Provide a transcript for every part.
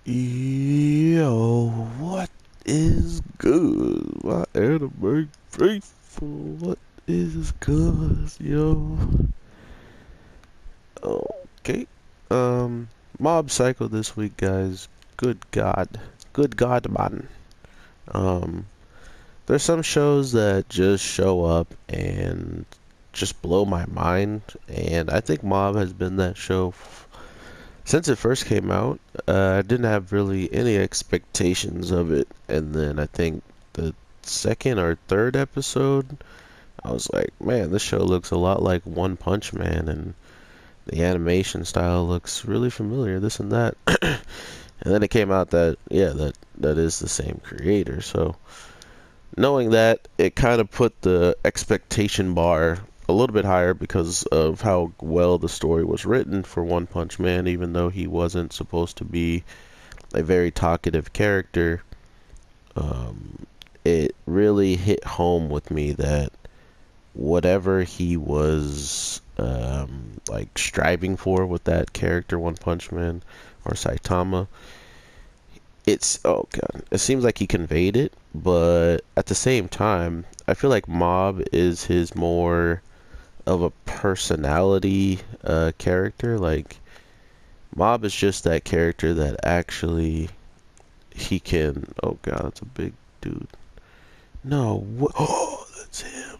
Yo, what is good? My anime faithful, what is good, yo? Okay, Mob Psycho this week, guys. Good God, man. Um, there's some shows that just show up and just blow my mind, and I think Mob has been that show since it first came out. I didn't have really any expectations of it, and then I think the second or third episode, I was like, man, this show looks a lot like One Punch Man, and the animation style looks really familiar, this and that. And then it came out that, yeah, that is the same creator. So knowing that, it kind of put the expectation bar a little bit higher because of how well the story was written for One Punch Man, even though he wasn't supposed to be a very talkative character. Um, it really hit home with me that whatever he was like striving for with that character, One Punch Man or Saitama, oh god, it seems like he conveyed it, but at the same time, I feel like Mob is his more of a personality character. Like Mob is just that character that actually he can. Oh god, that's a big dude. No, oh, that's him.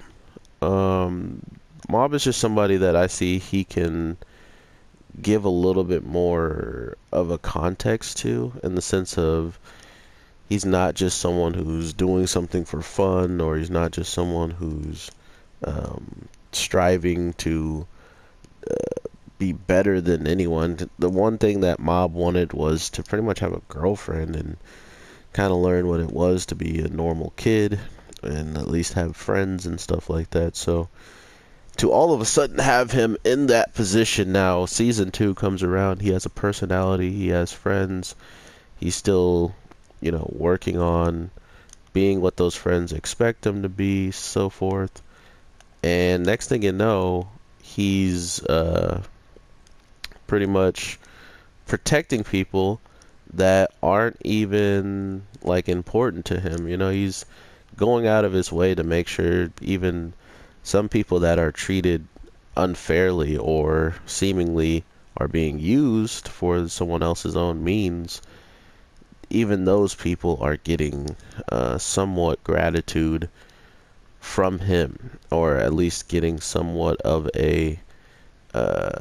Um, Mob is just somebody that I see he can give a little bit more of a context to, in the sense of he's not just someone who's doing something for fun, or he's not just someone who's striving to be better than anyone. The one thing that Mob wanted was to pretty much have a girlfriend and kind of learn what it was to be a normal kid and at least have friends and stuff like that. So to all of a sudden have him in that position now, season two comes around, he has a personality, he has friends, he's still, working on being what those friends expect him to be, so forth. And next thing you know, he's pretty much protecting people that aren't even like important to him. He's going out of his way to make sure even some people that are treated unfairly or seemingly are being used for someone else's own means, even those people are getting somewhat gratitude from him, or at least getting somewhat of a uh,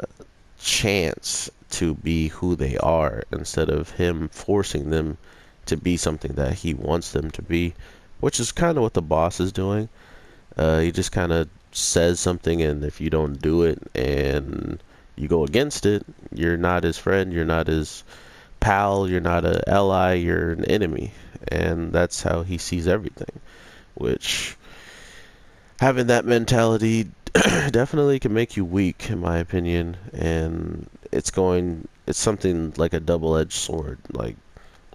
chance to be who they are, instead of him forcing them to be something that he wants them to be, which is kind of what the boss is doing. He just kind of says something, and if you don't do it and you go against it, you're not his friend, you're not his pal, you're not an ally, you're an enemy. And that's how he sees everything, which, having that mentality definitely can make you weak, in my opinion. And it's something like a double-edged sword. Like,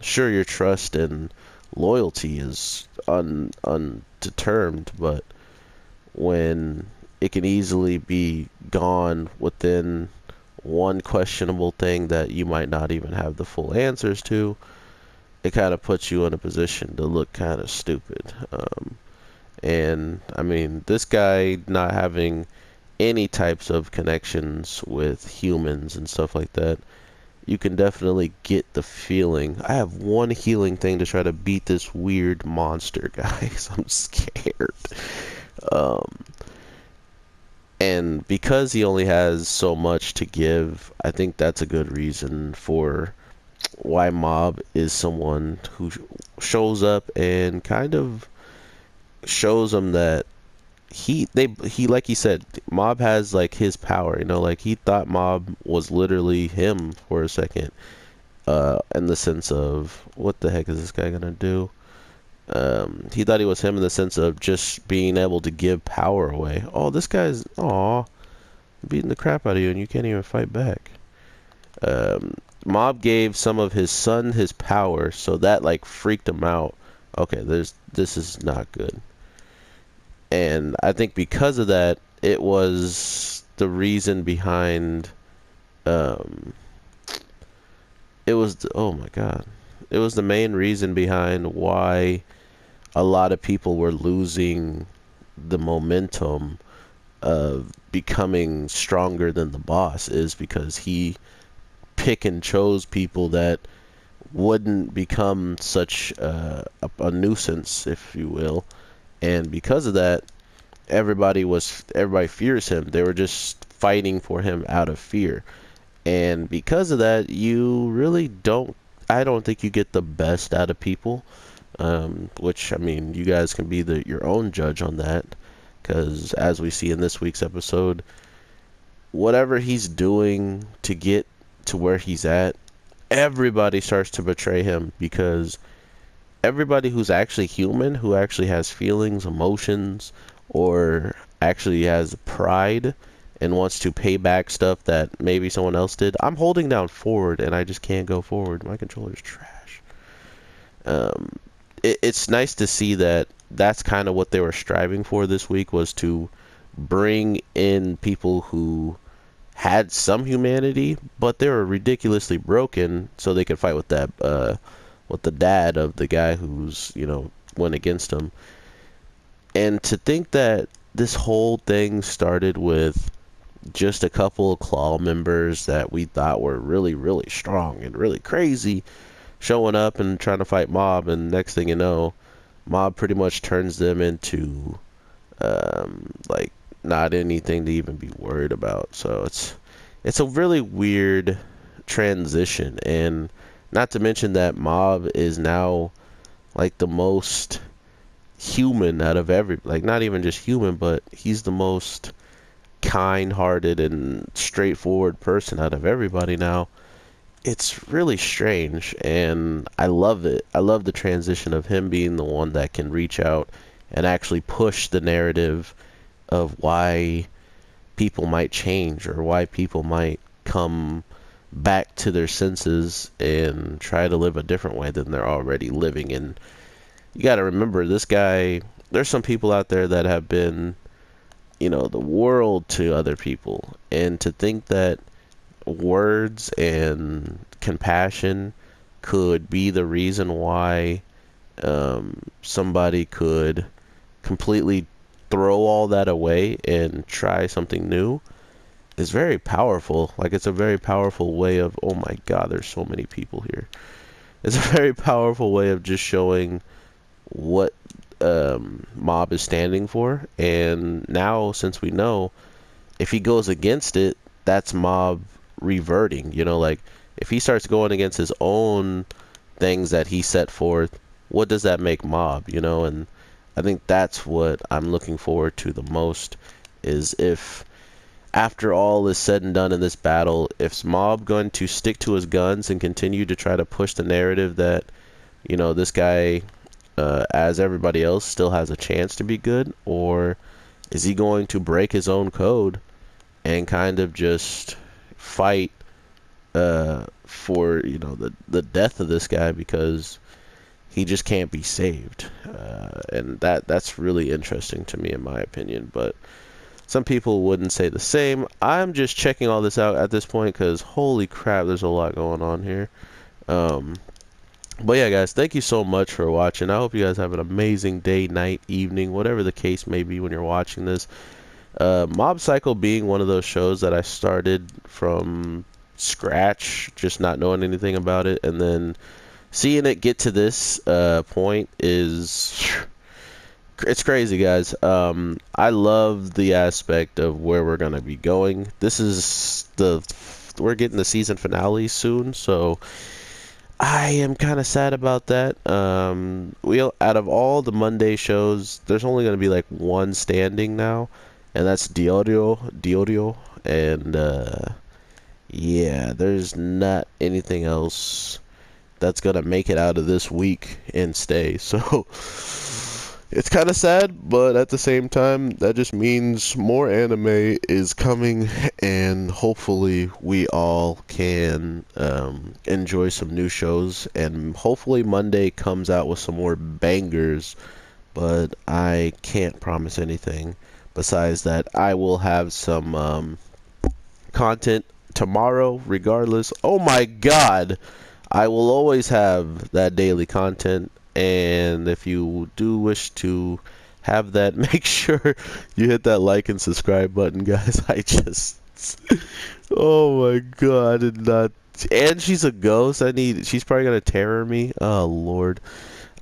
sure, your trust and loyalty is undetermined, but when it can easily be gone within one questionable thing that you might not even have the full answers to, it kind of puts you in a position to look kind of stupid. And I mean, this guy not having any types of connections with humans and stuff like that, you can definitely get the feeling. I have one healing thing to try to beat this weird monster, guys. I'm scared. Um, and because he only has so much to give, I think that's a good reason for why Mob is someone who shows up and kind of shows them that he like he said, Mob has like his power. Like he thought Mob was literally him for a second, in the sense of, what the heck is this guy gonna do? He thought he was him in the sense of just being able to give power away. Oh, this guy's, aw, beating the crap out of you and you can't even fight back. um, Mob gave some of his son his power, so that like freaked him out. Okay, this is not good. And I think because of that, it was the reason behind um, it was oh my god, it was the main reason behind why a lot of people were losing the momentum of becoming stronger than the boss, is because he pick and chose people that wouldn't become such a nuisance, if you will. And because of that, everybody fears him. They were just fighting for him out of fear. And because of that, you really don't. I don't think you get the best out of people. Which, I mean, you guys can be your own judge on that. Because as we see in this week's episode, whatever he's doing to get to where he's at, everybody starts to betray him, because everybody who's actually human, who actually has feelings, emotions, or actually has pride and wants to pay back stuff that maybe someone else did. I'm holding down forward and I just can't go forward. My controller's trash. Um, it's nice to see that that's kind of what they were striving for this week, was to bring in people who had some humanity, but they were ridiculously broken, so they could fight with the dad of the guy who's, went against him. And to think that this whole thing started with just a couple of claw members that we thought were really, really strong and really crazy showing up and trying to fight Mob, and next thing you know, Mob pretty much turns them into like not anything to even be worried about. So it's a really weird transition, and not to mention that Mob is now like the most human out of like, not even just human, but he's the most kind-hearted and straightforward person out of everybody now. It's really strange, and I love it. I love the transition of him being the one that can reach out and actually push the narrative of why people might change, or why people might come back to their senses and try to live a different way than they're already living. And you got to remember, this guy, there's some people out there that have been, the world to other people. And to think that words and compassion could be the reason why somebody could completely throw all that away and try something new is very powerful. Like, it's a very powerful way of, oh my god, there's so many people here. It's a very powerful way of just showing what Mob is standing for. And now, since we know, if he goes against it, that's Mob reverting. Like, if he starts going against his own things that he set forth, what does that make Mob? And I think that's what I'm looking forward to the most, is if after all is said and done in this battle, if Mob going to stick to his guns and continue to try to push the narrative that, this guy, as everybody else, still has a chance to be good, or is he going to break his own code and kind of just fight for, the death of this guy, because he just can't be saved. And that's really interesting to me, in my opinion. But some people wouldn't say the same. I'm just checking all this out at this point, because holy crap, there's a lot going on here. But yeah, guys, thank you so much for watching. I hope you guys have an amazing day, night, evening, whatever the case may be when you're watching this. Mob Psycho being one of those shows that I started from scratch, just not knowing anything about it, and then seeing it get to this point it's crazy, guys. I love the aspect of where we're gonna be going. We're getting the season finale soon, so I am kind of sad about that. Out of all the Monday shows, there's only gonna be like one standing now, and that's Diorio, and yeah, there's not anything else that's gonna make it out of this week and stay. So it's kind of sad, but at the same time, that just means more anime is coming, and hopefully we all can enjoy some new shows, and hopefully Monday comes out with some more bangers. But I can't promise anything besides that I will have some content tomorrow regardless. Oh my god, I will always have that daily content, and if you do wish to have that, make sure you hit that like and subscribe button, guys. I just, oh my god, I did not. And she's a ghost. She's probably gonna terror me. Oh lord,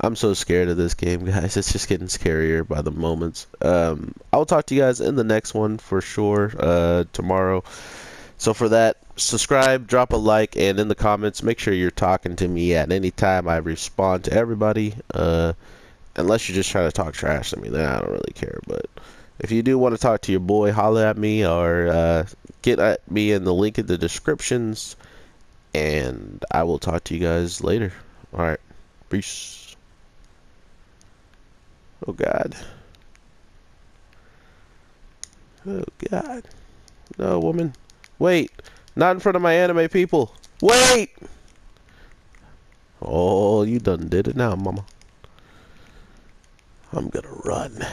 I'm so scared of this game, guys. It's just getting scarier by the moments. I'll talk to you guys in the next one for sure. Tomorrow. So for that, subscribe, drop a like, and in the comments, make sure you're talking to me at any time. I respond to everybody. Unless you're just trying to talk trash to me, then I don't really care. But if you do want to talk to your boy, holler at me or get at me in the link in the descriptions. And I will talk to you guys later. Alright. Peace. Oh God. Oh God. No, woman. Wait. Not in front of my anime people. Wait! Oh, you done did it now, mama. I'm gonna run.